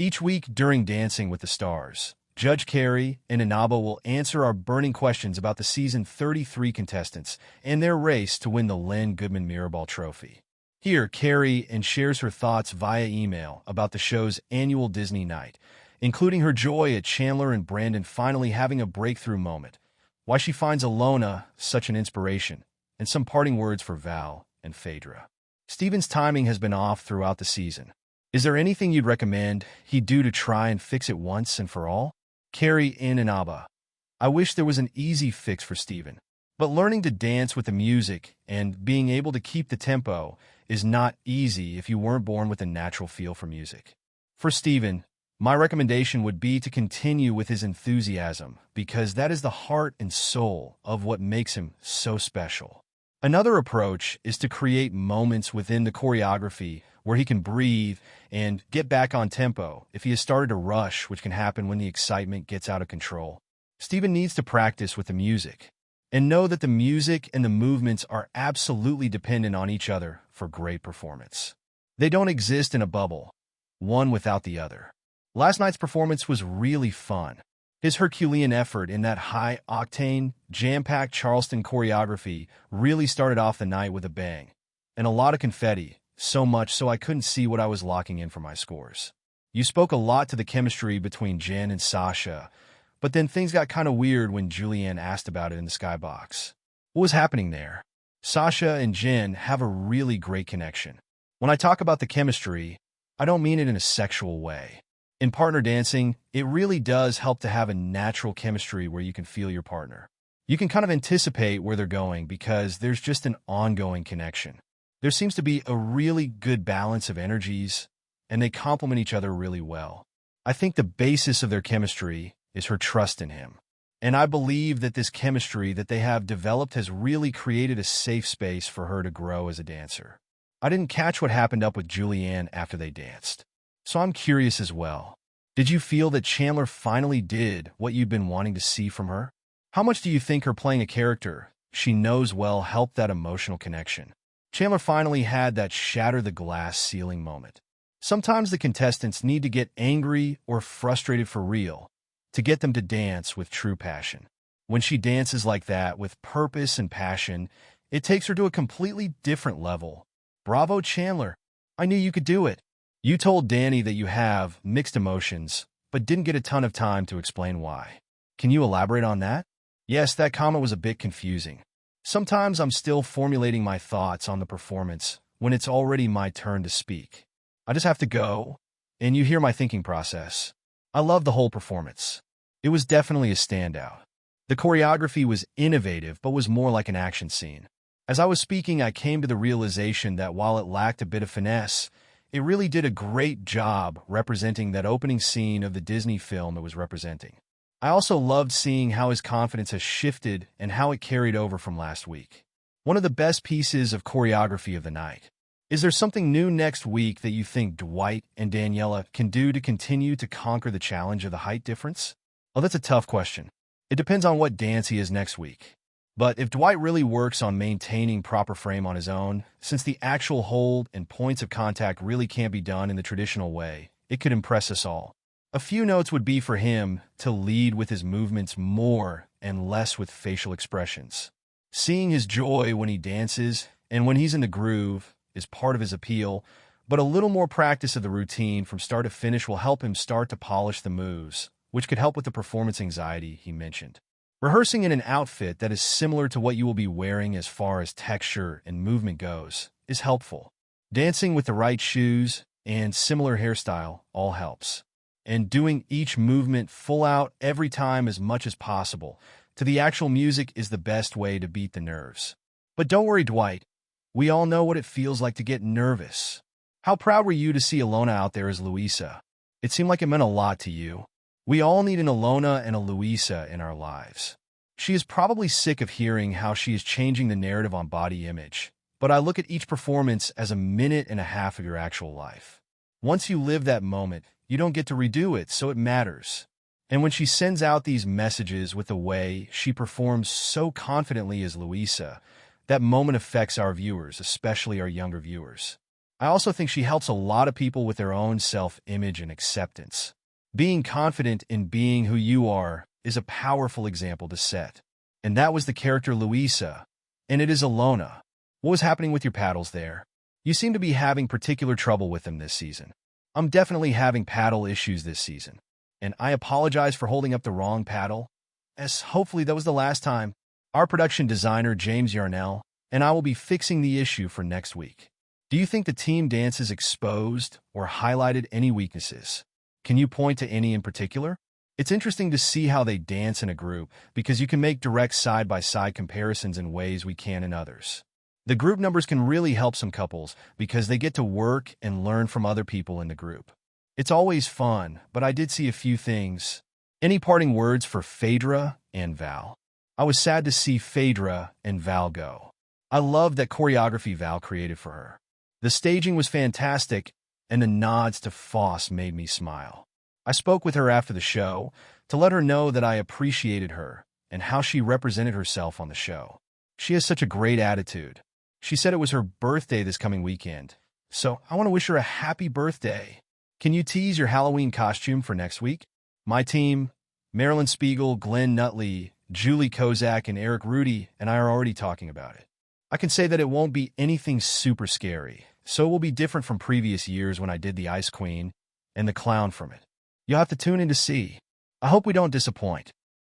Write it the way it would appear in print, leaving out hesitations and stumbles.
Each week during Dancing with the Stars, Judge Carrie Ann Inaba will answer our burning questions about the season 33 contestants and their race to win the Len Goodman Mirabal Trophy. Here, Carrie Ann shares her thoughts via email about the show's annual Disney night, including her joy at Chandler and Brandon finally having a breakthrough moment, why she finds Alona such an inspiration, and some parting words for Val and Phaedra. Steven's timing has been off throughout the season. Is there anything you'd recommend he do to try and fix it once and for all? Carrie Ann Inaba. I wish there was an easy fix for Steven, but learning to dance with the music and being able to keep the tempo is not easy if you weren't born with a natural feel for music. For Steven, my recommendation would be to continue with his enthusiasm because that is the heart and soul of what makes him so special. Another approach is to create moments within the choreography where he can breathe and get back on tempo if he has started to rush, which can happen when the excitement gets out of control. Steven needs to practice with the music and know that the music and the movements are absolutely dependent on each other for great performance. They don't exist in a bubble, one without the other. Last night's performance was really fun. His Herculean effort in that high-octane, jam-packed Charleston choreography really started off the night with a bang. And a lot of confetti, so much so I couldn't see what I was locking in for my scores. You spoke a lot to the chemistry between Jen and Sasha, but then things got kind of weird when Julianne asked about it in the skybox. What was happening there? Sasha and Jen have a really great connection. When I talk about the chemistry, I don't mean it in a sexual way. In partner dancing, it really does help to have a natural chemistry where you can feel your partner. You can kind of anticipate where they're going because there's just an ongoing connection. There seems to be a really good balance of energies, and they complement each other really well. I think the basis of their chemistry is her trust in him. And I believe that this chemistry that they have developed has really created a safe space for her to grow as a dancer. I didn't catch what happened up with Julianne after they danced, so I'm curious as well. Did you feel that Chandler finally did what you've been wanting to see from her? How much do you think her playing a character she knows well helped that emotional connection? Chandler finally had that shatter the glass ceiling moment. Sometimes the contestants need to get angry or frustrated for real to get them to dance with true passion. When she dances like that with purpose and passion, it takes her to a completely different level. Bravo, Chandler. I knew you could do it. You told Danny that you have mixed emotions, but didn't get a ton of time to explain why. Can you elaborate on that? Yes, that comment was a bit confusing. Sometimes I'm still formulating my thoughts on the performance when it's already my turn to speak. I just have to go, and you hear my thinking process. I love the whole performance. It was definitely a standout. The choreography was innovative, but was more like an action scene. As I was speaking, I came to the realization that while it lacked a bit of finesse, it really did a great job representing that opening scene of the Disney film it was representing. I also loved seeing how his confidence has shifted and how it carried over from last week. One of the best pieces of choreography of the night. Is there something new next week that you think Dwight and Daniela can do to continue to conquer the challenge of the height difference? Oh, that's a tough question. It depends on what dance he is next week. But if Dwight really works on maintaining proper frame on his own, since the actual hold and points of contact really can't be done in the traditional way, it could impress us all. A few notes would be for him to lead with his movements more and less with facial expressions. Seeing his joy when he dances and when he's in the groove is part of his appeal, but a little more practice of the routine from start to finish will help him start to polish the moves, which could help with the performance anxiety he mentioned. Rehearsing in an outfit that is similar to what you will be wearing as far as texture and movement goes is helpful. Dancing with the right shoes and similar hairstyle all helps. And doing each movement full out every time as much as possible to the actual music is the best way to beat the nerves. But don't worry, Dwight. We all know what it feels like to get nervous. How proud were you to see Alona out there as Louisa? It seemed like it meant a lot to you. We all need an Alona and a Louisa in our lives. She is probably sick of hearing how she is changing the narrative on body image, but I look at each performance as a minute and a half of your actual life. Once you live that moment, you don't get to redo it, so it matters. And when she sends out these messages with the way she performs so confidently as Louisa, that moment affects our viewers, especially our younger viewers. I also think she helps a lot of people with their own self-image and acceptance. Being confident in being who you are is a powerful example to set. And that was the character Louisa, and it is Alona. What was happening with your paddles there? You seem to be having particular trouble with them this season. I'm definitely having paddle issues this season, and I apologize for holding up the wrong paddle, as hopefully that was the last time. Our production designer, James Yarnell, and I will be fixing the issue for next week. Do you think the team dances exposed or highlighted any weaknesses? Can you point to any in particular? It's interesting to see how they dance in a group because you can make direct side-by-side comparisons in ways we can in others. The group numbers can really help some couples because they get to work and learn from other people in the group. It's always fun, but I did see a few things. Any parting words for Phaedra and Val? I was sad to see Phaedra and Val go. I loved that choreography Val created for her. The staging was fantastic, and the nods to Foss made me smile. I spoke with her after the show to let her know that I appreciated her and how she represented herself on the show. She has such a great attitude. She said it was her birthday this coming weekend, so I want to wish her a happy birthday. Can you tease your Halloween costume for next week? My team, Marilyn Spiegel, Glenn Nutley, Julie Kozak, and Eric Rudy, and I are already talking about it. I can say that it won't be anything super scary, so it will be different from previous years when I did the Ice Queen and the clown from it. You'll have to tune in to see. I hope we don't disappoint.